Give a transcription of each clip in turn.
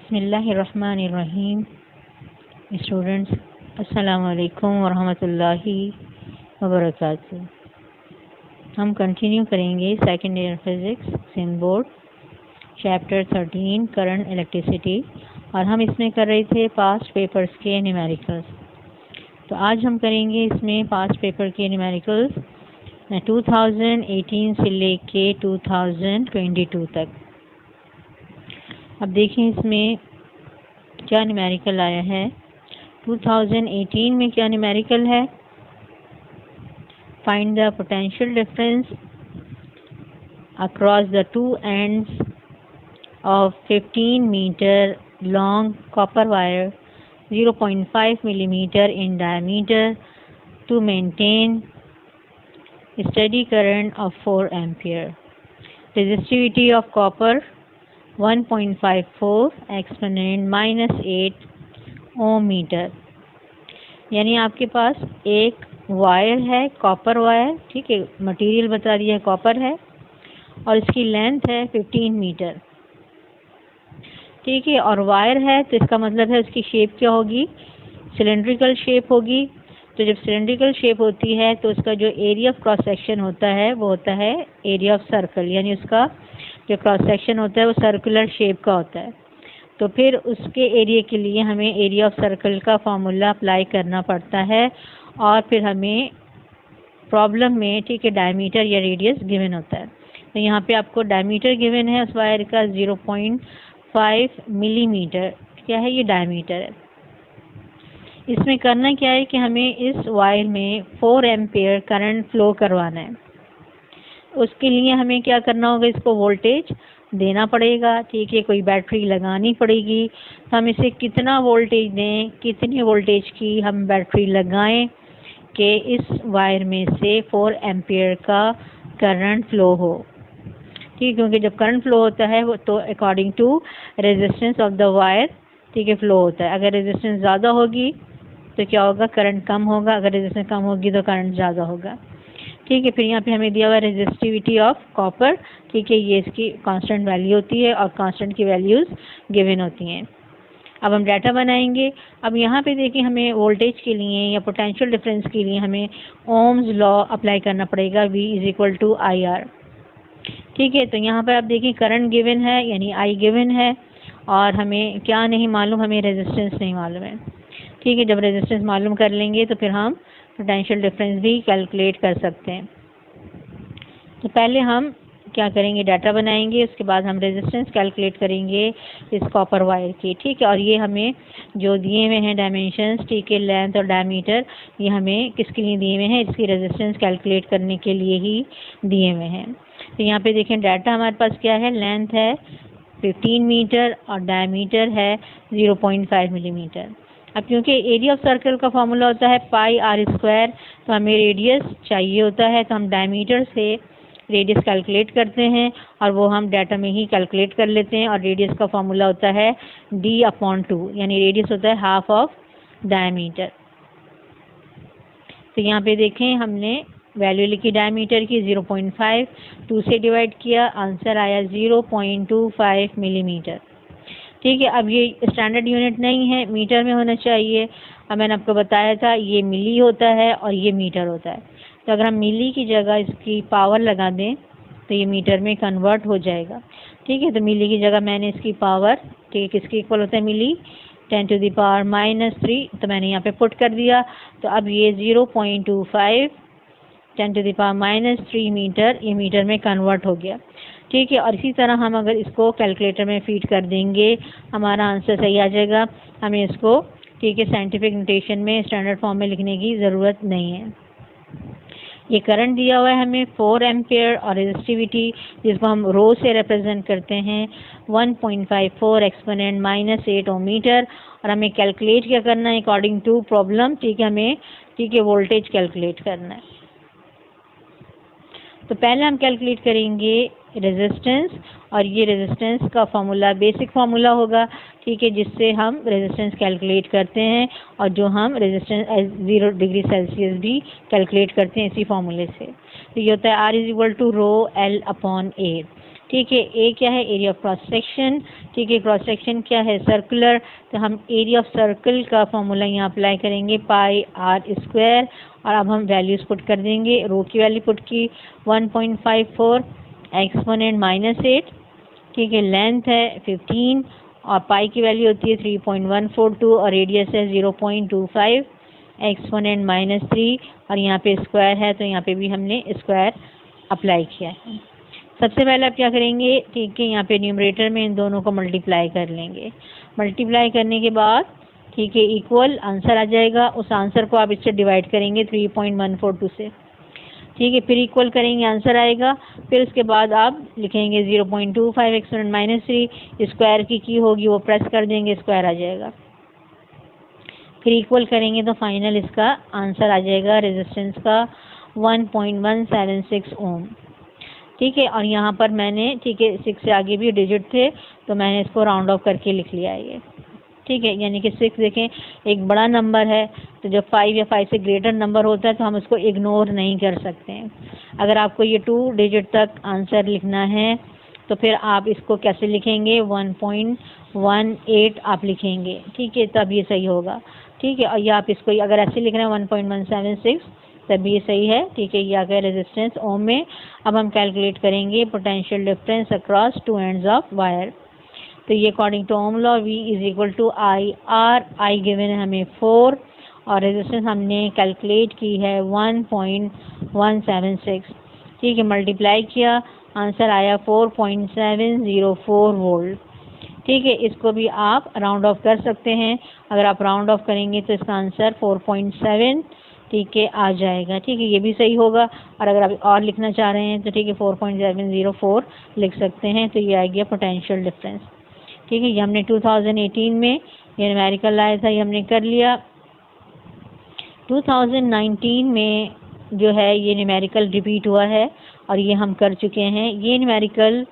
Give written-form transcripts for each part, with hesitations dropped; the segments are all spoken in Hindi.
बिस्मिल्लाहिर्रहमानिर्रहीम। स्टूडेंट्स, अस्सलामु अलैकुम वरहमतुल्लाहि वबरकातुहू। हम कंटिन्यू करेंगे second year physics SIM board chapter 13 current electricity, और हम इसमें कर रहे थे पास्ट पेपर्स के न्यूमेरिकल्स। तो आज हम करेंगे इसमें पास्ट पेपर के न्यूमेरिकल्स 2018 से लेके 2022 तक। अब देखें इसमें क्या न्यूमेरिकल आया है। 2018 में क्या न्यूमेरिकल है, find the potential difference across the two ends of 15 metre long copper wire 0.5 millimeter in diameter to maintain steady current of 4 ampere. Resistivity of copper 1.54 exponent -8 ohm metre. यानी आपके पास एक वायर है, कॉपर वायर, ठीक है, मटेरियल बता दिया कॉपर है और इसकी लेंथ है 15 मीटर, ठीक है, और वायर है तो इसका मतलब है उसकी शेप क्या होगी, सिलेंड्रिकल शेप होगी। तो जब सिलेंड्रिकल शेप होती है तो उसका जो एरिया ऑफ क्रॉस सेक्शन होता है वो होता है एरिया ऑफ सर्कल, यानी उसका जो क्रॉस सेक्शन होता है वो सर्कुलर शेप का होता है। तो फिर उसके एरिया के लिए हमें एरिया ऑफ सर्कल का फार्मूला अप्लाई करना पड़ता है, और फिर हमें प्रॉब्लम में, ठीक है, डायमीटर या रेडियस गिवन होता है। तो यहाँ पे आपको डायमीटर गिवन है उस वायर का 0.5 मिलीमीटर, क्या है ये डायमीटर है। इसमें करना क्या है कि हमें इस वायर में 4 एम्पेयर करंट फ्लो करवाना है। उसके लिए हमें क्या करना होगा, इसको वोल्टेज देना पड़ेगा, ठीक है, कोई बैटरी लगानी पड़ेगी। तो हम इसे कितना वोल्टेज दें, कितनी वोल्टेज की हम बैटरी लगाएं कि इस वायर में से 4 एम्पेयर का करंट फ्लो हो, ठीक है, क्योंकि जब करंट फ्लो होता है वो तो according to resistance of the wire, ठीक है, फ्लो होता है। अगर रेजिस्टेंस ज़्यादा होगी तो क्या होगा, करंट कम होगा, अगर रेजिस्टेंस कम होगी तो करंट ज़्यादा होगा, ठीक है। फिर यहाँ पे हमें दिया हुआ रेजिस्टिविटी ऑफ कॉपर, ठीक है, ये इसकी कांस्टेंट वैल्यू होती है और कांस्टेंट की वैल्यूज़ गिवन होती हैं। अब हम डाटा बनाएंगे। अब यहाँ पे देखिए हमें वोल्टेज के लिए या पोटेंशियल डिफरेंस के लिए हमें ओम्स लॉ अप्लाई करना पड़ेगा, V = IR, ठीक है। तो यहाँ पर आप देखिए करंट गिवन है यानी I गिवन है, और हमें क्या नहीं मालूम, हमें रेजिस्टेंस नहीं मालूम है, ठीक है। जब रेजिस्टेंस मालूम कर लेंगे तो फिर हम पोटेंशियल डिफरेंस भी कैलकुलेट कर सकते हैं। तो पहले हम क्या करेंगे, डाटा बनाएंगे, उसके बाद हम रेजिस्टेंस कैलकुलेट करेंगे इस कॉपर वायर की, ठीक है। और ये हमें जो दिए हुए हैं डायमेंशंस, ठीक है, लेंथ और डायमीटर, ये हमें किसके लिए दिए हुए हैं, इसकी रेजिस्टेंस कैलकुलेट करने के लिए ही दिए हुए हैं। तो यहाँ पे देखें डाटा हमारे पास क्या है, लेंथ है 15 मीटर और डायमीटर है 0.5 मिलीमीटर। अब क्योंकि एरिया ऑफ सर्कल का फॉर्मूला होता है πr², तो हमें रेडियस चाहिए होता है, तो हम डायमीटर से रेडियस कैलकुलेट करते हैं और वो हम डाटा में ही कैलकुलेट कर लेते हैं। और रेडियस का फॉर्मूला होता है d/2, यानी रेडियस होता है हाफ ऑफ डायमीटर। तो यहाँ पे देखें हमने वैल्यू लिखी डायमीटर की 0.5, 2 से डिवाइड किया, आंसर आया 0.25 मिलीमीटर, ठीक है। अब ये स्टैंडर्ड यूनिट नहीं है, मीटर में होना चाहिए। अब मैंने आपको बताया था ये मिली होता है और ये मीटर होता है। तो अगर हम मिली की जगह इसकी पावर लगा दें तो ये मीटर में कन्वर्ट हो जाएगा, ठीक है। तो मिली की जगह मैंने इसकी पावर, ठीक है, किसकी इक्वल होता है, मिली 10⁻³ तो मैंने यहाँ पे पुट कर दिया। तो अब ये 0.25 10⁻³ मीटर, ये मीटर में कन्वर्ट हो गया, ठीक है। और इसी तरह हम अगर इसको कैलकुलेटर में फीड कर देंगे हमारा आंसर सही आ जाएगा। हमें इसको, ठीक है, साइंटिफिक नोटेशन में स्टैंडर्ड फॉर्म में लिखने की ज़रूरत नहीं है। ये करंट दिया हुआ है हमें 4 एम्पेयर और रेजिस्टिविटी जिसको हम रो से रिप्रेजेंट करते हैं 1.54 एक्सपोनेंट -8 ओम मीटर। और हमें कैलकुलेट क्या करना है अकॉर्डिंग टू प्रॉब्लम, ठीक है, हमें, ठीक है, वोल्टेज कैलकुलेट करना है। तो पहले हम कैलकुलेट करेंगे रेजिस्टेंस, और ये रेजिस्टेंस का फॉर्मूला बेसिक फार्मूला होगा, ठीक है, जिससे हम रेजिस्टेंस कैलकुलेट करते हैं और जो हम रेजिस्टेंस 0 डिग्री सेल्सियस भी कैलकुलेट करते हैं इसी फार्मूले से। तो ये होता है R = ρ L/A। ठीक है। ए क्या है? Area of cross section. ठीक है, क्रॉस सेक्शन क्या है? सर्कुलर। तो हम एरिया ऑफ सर्कल का फॉर्मूला यहाँ अप्लाई करेंगे, पाई आर स्क्वायर, और अब हम वैल्यूज पुट कर देंगे। रो की वैल्यू पुट की 1.54, एक्सपोनेंट -8। ठीक है, लेंथ है 15 और पाई की वैल्यू होती है 3.142 और रेडियस है 0.25, एक्सपोनेंट -3 और यहाँ पे स्क्वायर है तो यहाँ पे भी हमने स्क्वायर अप्लाई किया है। सबसे पहले आप क्या करेंगे? ठीक है, यहाँ पे न्यूमरेटर में इन दोनों को मल्टीप्लाई कर लेंगे। मल्टीप्लाई करने के बाद ठीक है इक्वल आंसर आ जाएगा। उस आंसर को आप इससे डिवाइड करेंगे 3.142 से। ठीक है, फिर इक्वल करेंगे, आंसर आएगा। फिर उसके बाद आप लिखेंगे 0.25 एक्सपोनेंट -3, स्क्वायर की होगी वो प्रेस कर देंगे, स्क्वायर आ जाएगा। फिर इक्वल करेंगे तो फाइनल इसका आंसर आ जाएगा रेजिस्टेंस का 1.176 ओम। ठीक है, और यहाँ पर मैंने ठीक है 6 से आगे भी डिजिट थे तो मैंने इसको राउंड ऑफ करके लिख लिया है ये। ठीक है, यानी कि 6 देखें एक बड़ा नंबर है, तो जब 5 या 5 से ग्रेटर नंबर होता है तो हम उसको इग्नोर नहीं कर सकते हैं। अगर आपको ये 2 डिजिट तक आंसर लिखना है तो फिर आप इसको कैसे लिखेंगे? 1.18 आप लिखेंगे। ठीक है, तब ये सही होगा। ठीक है, और ये आप इसको अगर ऐसे लिख रहे हैं 1.176 तब ये सही है। ठीक है, ये आ गया रेजिस्टेंस ओम में। अब हम कैलकुलेट करेंगे potential difference across 2 ends of wire. तो ये according to ohm law V is equal to I R. I given है हमें 4 और रेजिस्टेंस हमने कैलकुलेट की है 1.176। ठीक है, मल्टीप्लाई किया, आंसर आया 4.704 वोल्ट। ठीक है, इसको भी आप राउंड ऑफ कर सकते हैं। अगर आप राउंड ऑफ करेंगे तो इसका आंसर 4.7 ठीक है आ जाएगा। ठीक है, ये भी सही होगा। और अगर आप और लिखना चाह रहे हैं तो ठीक है 4.704 लिख सकते हैं। तो ये आ गया पोटेंशियल डिफरेंस। ठीक है, ये हमने 2018 में ये न्यूमेरिकल लाया था, ये हमने कर लिया। 2019 में जो है ये न्यूमेरिकल रिपीट हुआ है और ये हम कर चुके हैं। ये numerical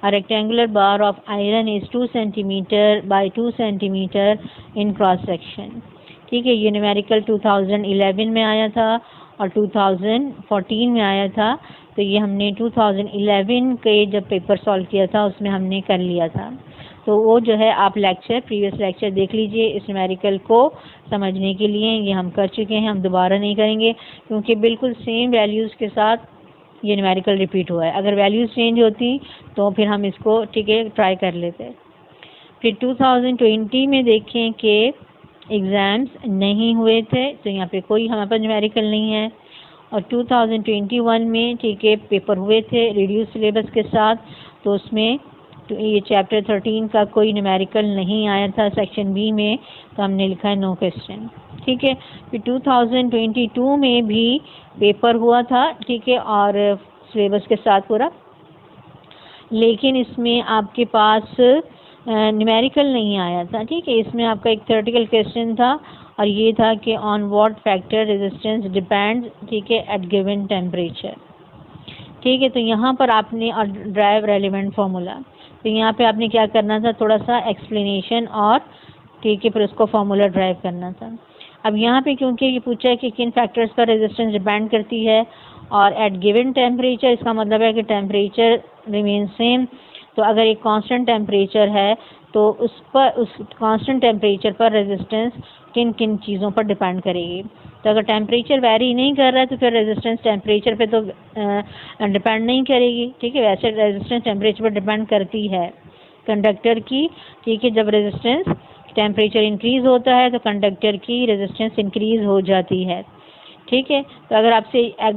rectangular bar of iron is 2 centimetre bye 2 centimetre in cross section. ठीक है, ये न्यूमेरिकल 2011 में आया था और 2014 में आया था। तो ये हमने 2011 के जब पेपर सॉल्व किया था उसमें हमने कर लिया था। तो वो जो है आप प्रीवियस लेक्चर देख लीजिए इस न्यूमेरिकल को समझने के लिए। ये हम कर चुके हैं, हम दोबारा नहीं करेंगे क्योंकि बिल्कुल सेम वैल्यूज़ के साथ ये न्यूमेरिकल रिपीट हुआ है। अगर वैल्यूज़ चेंज होती तो फिर हम इसको ठीक है ट्राई कर लेते। फिर 2020 में देखें कि एग्ज़ाम्स नहीं हुए थे तो यहाँ पे कोई हमारे पास न्यूमेरिकल नहीं है। और 2021 में ठीक है पेपर हुए थे रिड्यूस सिलेबस के साथ, तो उसमें तो ये चैप्टर 13 का कोई न्यूमेरिकल नहीं आया था सेक्शन बी में, तो हमने लिखा है नो क्वेश्चन। ठीक है, फिर 2022 में भी पेपर हुआ था ठीक है और सिलेबस के साथ पूरा, लेकिन इसमें आपके पास न्यूमेरिकल नहीं आया था। ठीक है, इसमें आपका एक थ्योरेटिकल क्वेश्चन था और ये था कि on what factor resistance depends ठीक है एट गिवन टेम्परेचर। ठीक है, तो यहाँ पर आपने और ड्राइव रेलिवेंट फार्मूला, तो यहाँ पे आपने क्या करना था, थोड़ा सा एक्सप्लेनेशन और ठीक है फिर उसको फार्मूला ड्राइव करना था। अब यहाँ पे क्योंकि ये पूछा है कि किन फैक्टर्स पर रेजिस्टेंस डिपेंड करती है और एट गिवन टेम्परेचर, इसका मतलब है कि टेम्परेचर रिमेन सेम। तो अगर एक कांस्टेंट टेम्परेचर है तो उस कांस्टेंट टेम्परेचर पर रेजिस्टेंस किन किन चीज़ों पर डिपेंड करेगी। तो अगर टेम्परेचर वेरी नहीं कर रहा है तो फिर रेजिस्टेंस टेम्परेचर पे तो डिपेंड नहीं करेगी। ठीक है, वैसे रेजिस्टेंस टेम्परेचर पर डिपेंड करती है कंडक्टर की। ठीक है, जब रेजिस्टेंस टेम्परेचर इंक्रीज होता है तो कंडक्टर की रेजिस्टेंस इंक्रीज हो जाती है। ठीक है, तो अगर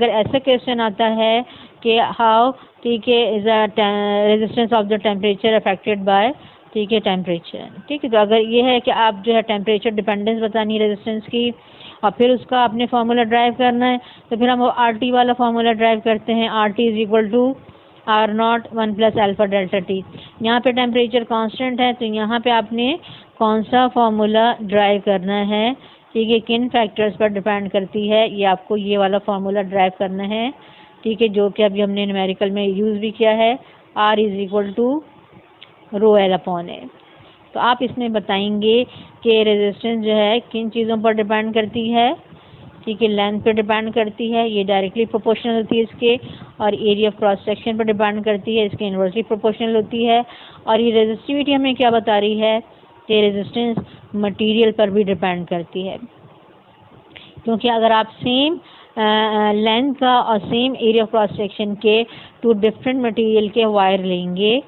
ऐसा क्वेश्चन आता है कि हाउ ठीक है is resistance of the temperature affected by ठीक है टेम्परेचर। ठीक है, तो अगर ये है कि आप जो है टेम्परेचर डिपेंडेंस बतानी है रेजिस्टेंस की और फिर उसका आपने फार्मूला ड्राइव करना है, तो फिर हम वो RT वाला फार्मूला ड्राइव करते हैं। RT is equal to R0 1 plus alpha delta T। यहाँ पे टेम्परेचर कांस्टेंट है तो यहाँ पे आपने कौन सा फार्मूला ड्राइव करना है, ठीक है, किन फैक्टर्स पर डिपेंड करती है, ये आपको ये वाला फार्मूला ड्राइव करना है। ठीक है, जो कि अभी हमने न्यूमेरिकल में यूज़ भी किया है, R is equal to rho L upon A. तो आप इसमें बताएंगे कि रेजिस्टेंस जो है किन चीज़ों पर डिपेंड करती है, ठीक है, लेंथ पे डिपेंड करती है, ये डायरेक्टली प्रोपोर्शनल होती है इसके, और एरिया ऑफ क्रॉस सेक्शन पर डिपेंड करती है, इसके इन्वर्सली प्रोपोर्शनल होती है। और ये रेजिस्टिविटी हमें क्या बता रही है कि रेजिस्टेंस मटेरियल पर भी डिपेंड करती है, क्योंकि अगर आप सेम लेंथ का और same area of cross section के टू डिफरेंट मटेरियल के वायर लेंगे,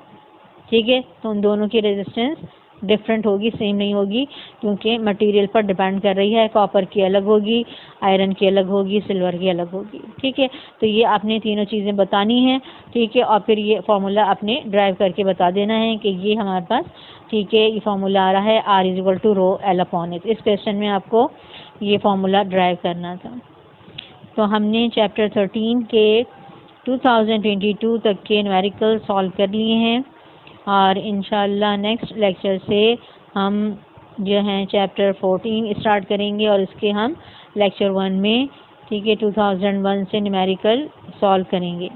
ठीक है, तो उन दोनों की रेजिस्टेंस डिफरेंट होगी, सेम नहीं होगी, क्योंकि मटेरियल पर डिपेंड कर रही है। कॉपर की अलग होगी, आयरन की अलग होगी, सिल्वर की अलग होगी, ठीक है। तो ये आपने तीनों चीज़ें बतानी हैं, ठीक है, और फिर ये फार्मूला आपने ड्राइव करके बता देना है कि ये हमारे पास, ठीक है, ये फार्मूला आ रहा है R=ρL/H। इस क्वेश्चन में आपको ये फार्मूला ड्राइव करना था। तो हमने चैप्टर 13 के 2022 तक के न्यूमेरिकल सॉल्व कर लिए हैं, और इंशाल्लाह नेक्स्ट लेक्चर से हम जो हैं चैप्टर 14 स्टार्ट करेंगे, और इसके हम लेक्चर 1 में, ठीक है, 2001 से न्यूमेरिकल सॉल्व करेंगे।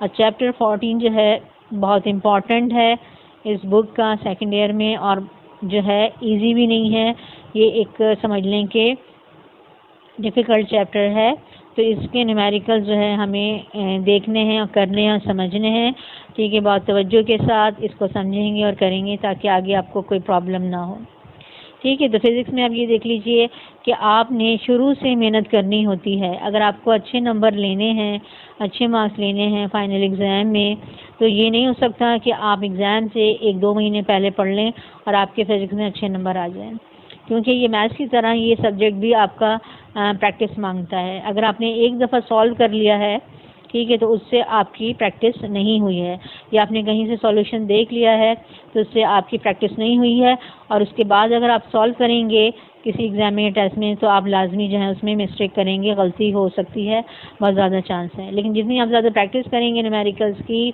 और चैप्टर 14 जो है बहुत इम्पॉर्टेंट है इस बुक का सेकेंड ईयर में, और जो है इजी भी नहीं है, ये एक समझ लें कि डिफ़िकल्ट चैप्टर है। तो इसके न्यूमेरिकल जो है हमें देखने हैं और करने हैं और समझने हैं, ठीक है, बहुत तवज्जो के साथ इसको समझेंगे और करेंगे ताकि आगे आपको कोई प्रॉब्लम ना हो, ठीक है। तो फिज़िक्स में आप ये देख लीजिए कि आपने शुरू से मेहनत करनी होती है। अगर आपको अच्छे नंबर लेने हैं, अच्छे मार्क्स लेने हैं फाइनल एग्ज़ाम में, तो ये नहीं हो सकता कि आप एग्ज़ाम से 1-2 महीने पहले पढ़ लें और आपके फिज़िक्स में अच्छे नंबर आ जाएं, क्योंकि ये मैथ्स की तरह ये सब्जेक्ट भी आपका प्रैक्टिस मांगता है। अगर आपने एक दफ़ा सॉल्व कर लिया है, ठीक है, तो उससे आपकी प्रैक्टिस नहीं हुई है, या आपने कहीं से सॉल्यूशन देख लिया है तो उससे आपकी प्रैक्टिस नहीं हुई है, और उसके बाद अगर आप सॉल्व करेंगे किसी एग्ज़ाम में, टेस्ट में, तो आप लाजमी जो है उसमें मिस्टेक करेंगे, गलती हो सकती है, बहुत ज़्यादा चांस है। लेकिन जितनी आप ज़्यादा प्रैक्टिस करेंगे न्यूमेरिकल्स की,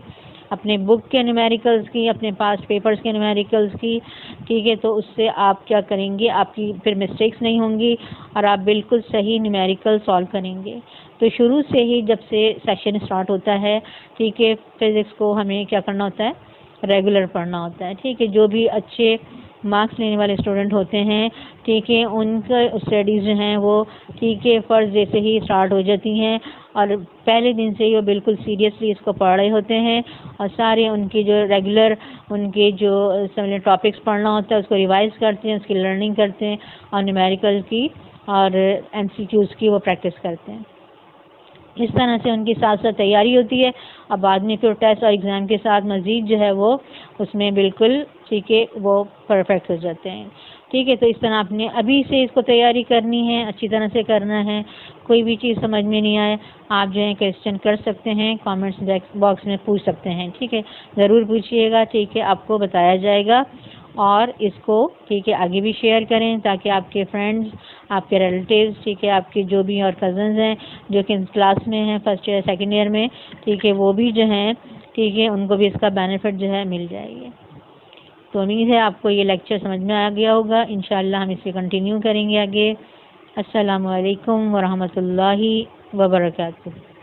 अपने बुक के न्यूमेरिकल्स की, अपने पास्ट पेपर्स के न्यूमेरिकल्स की, ठीक है, तो उससे आप क्या करेंगे, आपकी फिर मिस्टेक्स नहीं होंगी और आप बिल्कुल सही न्यूमेरिकल सॉल्व करेंगे। तो शुरू से ही जब से सेशन स्टार्ट होता है, ठीक है, फिज़िक्स को हमें क्या करना होता है, रेगुलर पढ़ना होता है, ठीक है। जो भी अच्छे मार्क्स लेने वाले स्टूडेंट होते हैं, ठीक है, उनका स्टडीज़ जो हैं वो, ठीक है, फ़र्स्ट डे से ही स्टार्ट हो जाती हैं, और पहले दिन से ही वो बिल्कुल सीरियसली इसको पढ़ रहे होते हैं, और सारे उनकी जो रेगुलर उनके जो समझ टॉपिक्स पढ़ना होता है उसको रिवाइज़ करते हैं, उसकी लर्निंग करते हैं, और न्यूमेरिकल की और MCQs की वो प्रैक्टिस करते हैं। इस तरह से उनकी साथ साथ तैयारी होती है, और बाद में फिर टेस्ट और एग्ज़ाम के साथ मज़ीद जो है वो उसमें बिल्कुल, ठीक है, वो परफेक्ट हो जाते हैं, ठीक है। तो इस तरह आपने अभी से इसको तैयारी करनी है, अच्छी तरह से करना है। कोई भी चीज़ समझ में नहीं आए, आप जो है क्वेश्चन कर सकते हैं, कमेंट्स बॉक्स में पूछ सकते हैं, ठीक है, ज़रूर पूछिएगा, ठीक है, आपको बताया जाएगा। और इसको, ठीक है, आगे भी शेयर करें ताकि आपके फ्रेंड्स, आपके रिलेटिव्स, ठीक है, आपके जो भी और कज़न्स हैं जो कि क्लास में हैं फर्स्ट ईयर सेकेंड ईयर में, ठीक है, वो भी जो हैं, ठीक है, उनको भी इसका बेनिफिट जो है मिल जाएगी। तो उम्मीद है आपको ये लेक्चर समझ में आ गया होगा। इंशाल्लाह हम इसे कंटिन्यू करेंगे आगे। अस्सलामु अलैकुम वरहमतुल्लाहि वबरकातुहू।